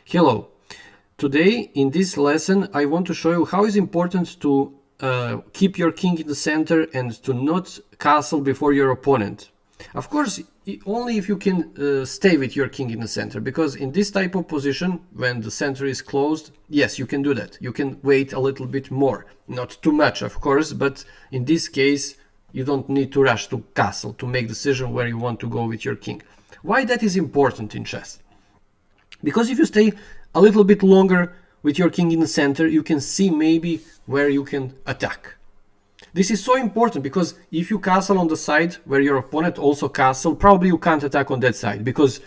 Hello. Today in this lesson I want to show you how it's important to keep your king in the center and to not castle before your opponent. Of course, only if you can stay with your king in the center, because in this type of position, when the center is closed, yes, you can do that. You can wait a little bit more. Not too much, of course, but in this case, you don't need to rush to castle to make decision where you want to go with your king. Why that is important in chess? Because if you stay a little bit longer with your king in the center, you can see maybe where you can attack. This is so important because if you castle on the side where your opponent also castle, probably you can't attack on that side, because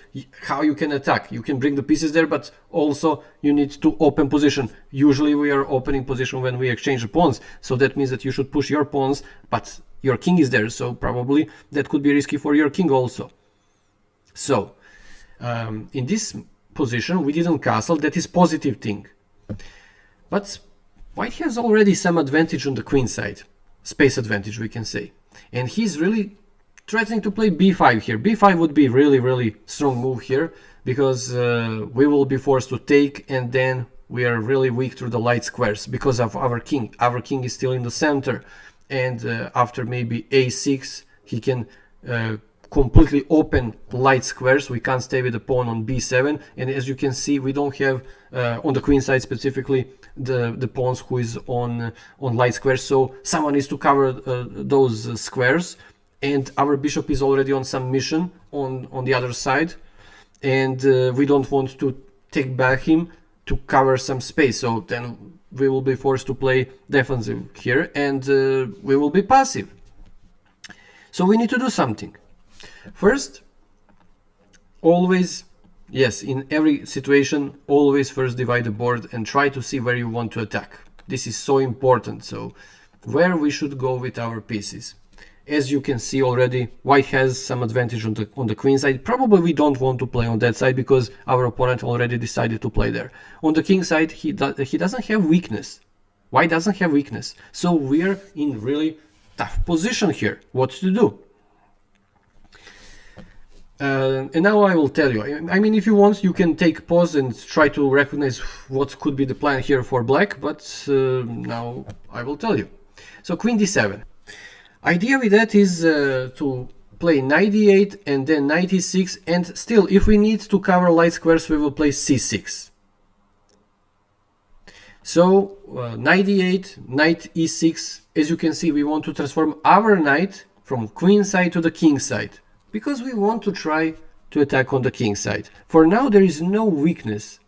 how you can attack? You can bring the pieces there, but also you need to open position. Usually we are opening position when we exchange the pawns, so that means that you should push your pawns, but your king is there, so probably that could be risky for your king also. So in this position we didn't castle, that is positive thing. But white has already some advantage on the queen side, space advantage we can say, and he's really threatening to play b5 here. b5 would be really strong move here, because we will be forced to take, and then we are really weak through the light squares because of our king. Our king is still in the center, and after maybe a6 he can completely open light squares. We can't stay with the pawn on b7, and as you can see, we don't have on the queen side specifically the pawns who is on light squares, so someone needs to cover those squares, and our bishop is already on some mission on the other side, and we don't want to take back him to cover some space, so then we will be forced to play defensive here, and we will be passive. So we need to do something. First, always, yes, in every situation, always first divide the board and try to see where you want to attack. This is so important. So where we should go with our pieces. As you can see already, white has some advantage on the queen side. Probably we don't want to play on that side because our opponent already decided to play there. On the king side, he doesn't have weakness. White doesn't have weakness. So we're in really tough position here. What to do? And now I will tell you. I mean, if you want, you can take pause and try to recognize what could be the plan here for black, but now I will tell you. So queen d7. Idea with that is to play knight d8 and then knight e6, and still, if we need to cover light squares, we will play c6. So knight d8, knight e6. As you can see, we want to transform our knight from queen side to the king side, because we want to try to attack on the king side. For now, there is no weakness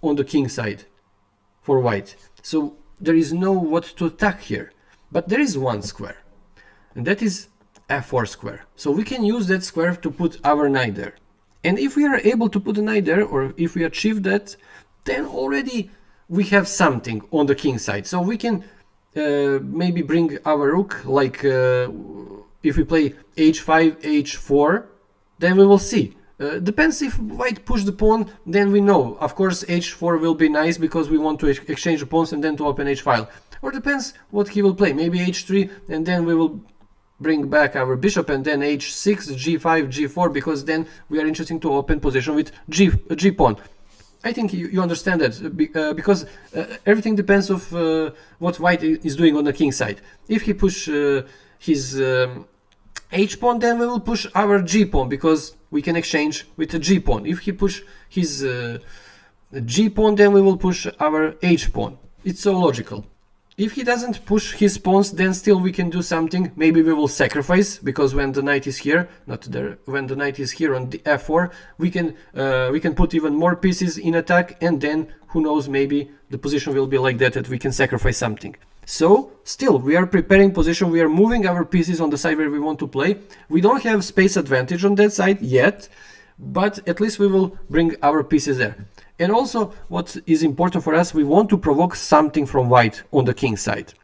on the king side for white, so there is no what to attack here. But there is one square, and that is f4 square. So we can use that square to put our knight there. And if we are able to put the knight there, or if we achieve that, then already we have something on the king side. So we can maybe bring our rook, like if we play h5, h4, then we will see. Depends if white push the pawn, then we know. Of course, h4 will be nice because we want to exchange the pawns and then to open h5. Or depends what he will play. Maybe h3, and then we will bring back our bishop, and then h6, g5, g4, because then we are interested to open position with g pawn. I think you understand that, because everything depends of what white is doing on the king side. If he push his h-pawn, then we will push our g-pawn, because we can exchange with the g-pawn. If he push his g-pawn, then we will push our h-pawn. It's so logical. If he doesn't push his pawns, then still we can do something. Maybe we will sacrifice, because when the knight is here, not there, when the knight is here on the f4, we can put even more pieces in attack, and then who knows, maybe the position will be like that we can sacrifice something. So still we are preparing position, we are moving our pieces on the side where we want to play. We don't have space advantage on that side yet, but at least we will bring our pieces there. And also, what is important for us, we want to provoke something from white on the king side.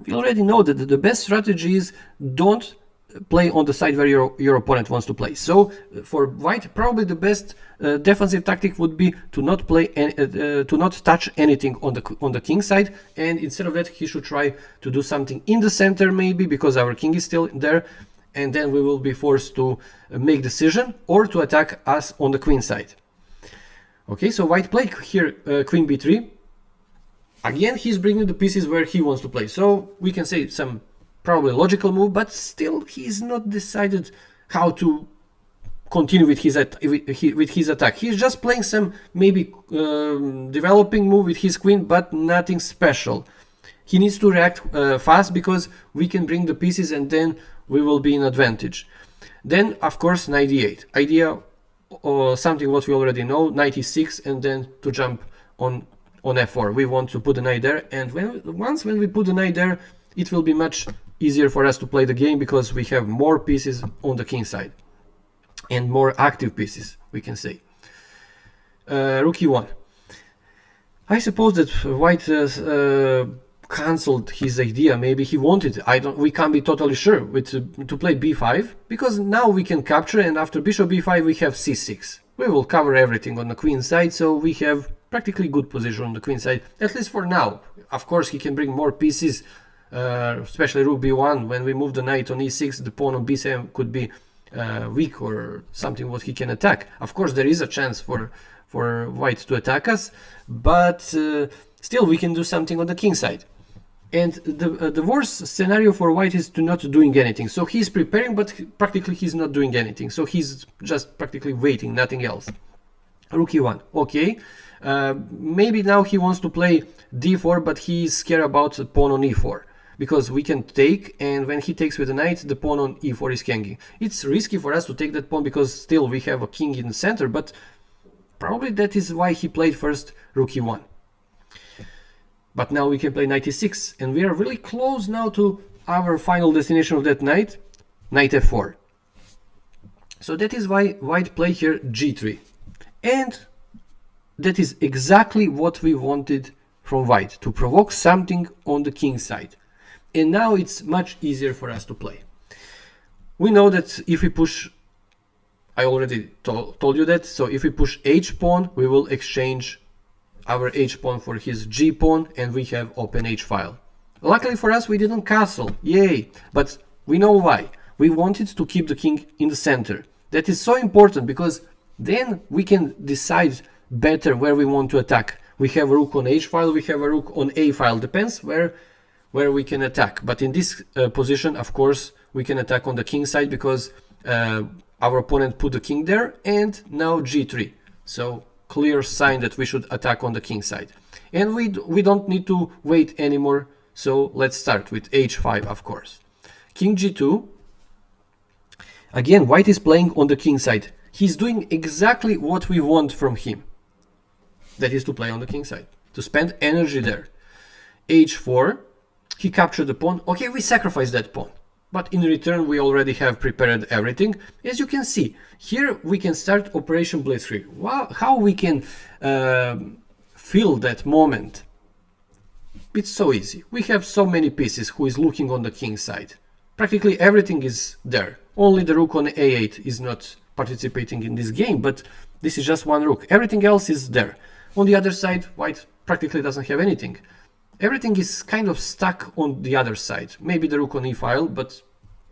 We already know that the best strategy is don't play on the side where your opponent wants to play. So for white, probably the best defensive tactic would be to not play to not touch anything on the king side, and instead of that he should try to do something in the center, maybe because our king is still there, and then we will be forced to make decision or to attack us on the queen side. Okay, so white play here queen b3. Again, he's bringing the pieces where he wants to play. So we can say some probably logical move, but still he's not decided how to continue with his attack. He's just playing some maybe developing move with his queen, but nothing special. He needs to react fast because we can bring the pieces and then we will be in advantage. Then, of course, knight d8. Idea or something what we already know, knight e6, and then to jump on f4. We want to put the knight there, and once we put the knight there, it will be much easier for us to play the game because we have more pieces on the king side and more active pieces, we can say. Rook e1. I suppose that white cancelled his idea. Maybe he wanted, we can't be totally sure, to play b5, because now we can capture, and after bishop b5 we have c6. We will cover everything on the queen side, so we have practically good position on the queen side, at least for now. Of course, he can bring more pieces, especially rook b1. When we move the knight on e6, the pawn on b7 could be weak or something what he can attack. Of course, there is a chance for white to attack us, but still we can do something on the king side. And the worst scenario for white is to not doing anything. So he's preparing, but practically he's not doing anything. So he's just practically waiting, nothing else. Rook e1. Okay. Maybe now he wants to play d4, but he's scared about the pawn on e4. Because we can take, and when he takes with the knight, the pawn on e4 is hanging. It's risky for us to take that pawn because still we have a king in the center, but probably that is why he played first rook e1. But now we can play knight e6, and we are really close now to our final destination of that knight, knight f4. So that is why white play here g3. And that is exactly what we wanted from white, to provoke something on the king side. And now it's much easier for us to play. We know that if we push, I already told you that, so if we push h pawn, we will exchange our h pawn for his g pawn, and we have open h file. Luckily for us, we didn't castle, yay! But we know why. We wanted to keep the king in the center. That is so important because then we can decide better where we want to attack. We have a rook on h file, we have a rook on a file, depends where we can attack. But in this position, of course, we can attack on the king side because our opponent put the king there, and now g3. So clear sign that we should attack on the king side. And we don't need to wait anymore, so let's start with h5, of course. King g2. Again, white is playing on the king side. He's doing exactly what we want from him. That is to play on the king side, to spend energy there. h4, he captured the pawn. Okay, we sacrifice that pawn, but in return we already have prepared everything. As you can see, here we can start Operation Blitzkrieg. Wow, how we can feel that moment. It's so easy. We have so many pieces who is looking on the king side. Practically everything is there. Only the rook on a8 is not participating in this game, but this is just one rook. Everything else is there. On the other side, white practically doesn't have anything. Everything is kind of stuck on the other side. Maybe the rook on e file, but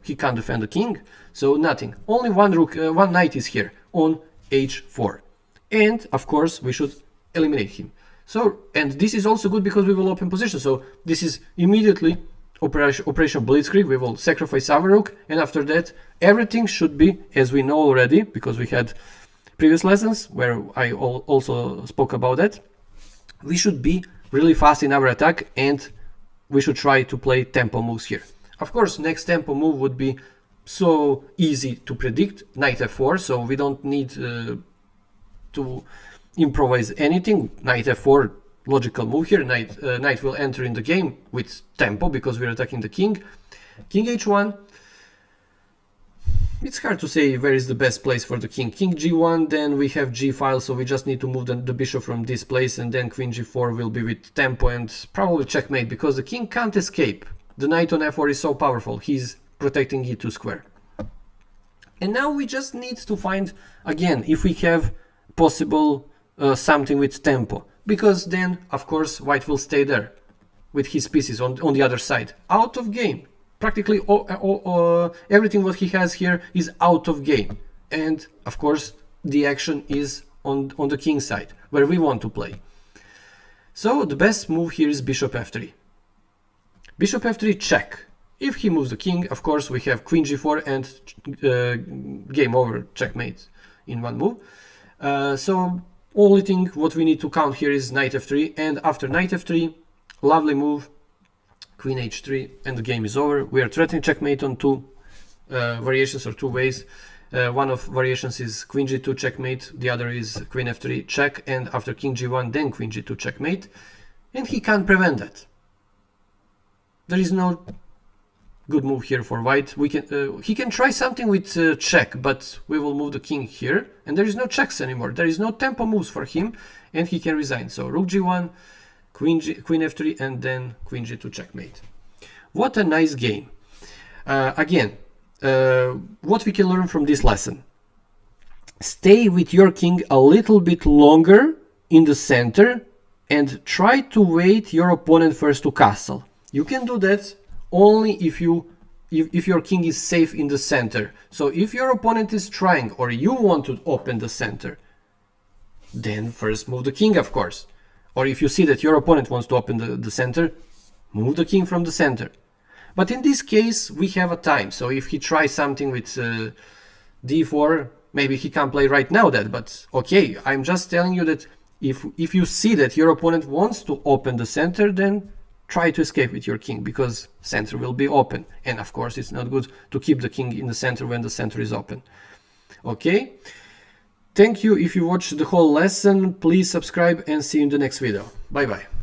he can't defend the king, so nothing. Only one rook, one knight is here on h4, and of course we should eliminate him. So, and this is also good because we will open position. So this is immediately Operation Blitzkrieg. We will sacrifice our rook, and after that everything should be as we know already, because we had previous lessons where I also spoke about that. We should be really fast in our attack, and we should try to play tempo moves here. Of course, next tempo move would be so easy to predict, knight f4, so we don't need to improvise anything. Knight f4, logical move here. Knight will enter in the game with tempo because we're attacking the king. King h1. It's hard to say where is the best place for the king. King g1, then we have g file, so we just need to move the bishop from this place, and then queen g4 will be with tempo and probably checkmate because the king can't escape. The knight on f4 is so powerful, he's protecting e2 square. And now we just need to find again if we have possible something with tempo, because then of course white will stay there with his pieces on the other side, out of game. Practically everything what he has here is out of game, and of course the action is on the king side, where we want to play. So the best move here is bishop f3. Bishop f3 check. If he moves the king, of course, we have queen g4 and game over, checkmate in one move. So only thing what we need to count here is knight f3, and after knight f3, lovely move, queen h3, and the game is over. We are threatening checkmate on two variations or two ways. One of variations is queen g2 checkmate, the other is queen f3 check, and after king g1 then queen g2 checkmate, and he can't prevent that. There is no good move here for white. He can try something with check, but we will move the king here, and there is no checks anymore. There is no tempo moves for him, and he can resign. So rook g1, queen f3, and then queen g2 checkmate. What a nice game. Again, what we can learn from this lesson: stay with your king a little bit longer in the center and try to wait your opponent first to castle. You can do that only if your king is safe in the center. So if your opponent is trying, or you want to open the center, then first move the king, of course. Or if you see that your opponent wants to open the center, move the king from the center. But in this case, we have a time. So if he tries something with d4, maybe he can't play right now that, but okay, I'm just telling you that if you see that your opponent wants to open the center, then try to escape with your king, because center will be open. And of course, it's not good to keep the king in the center when the center is open. Okay? Thank you if you watched the whole lesson. Please subscribe and see you in the next video. Bye bye.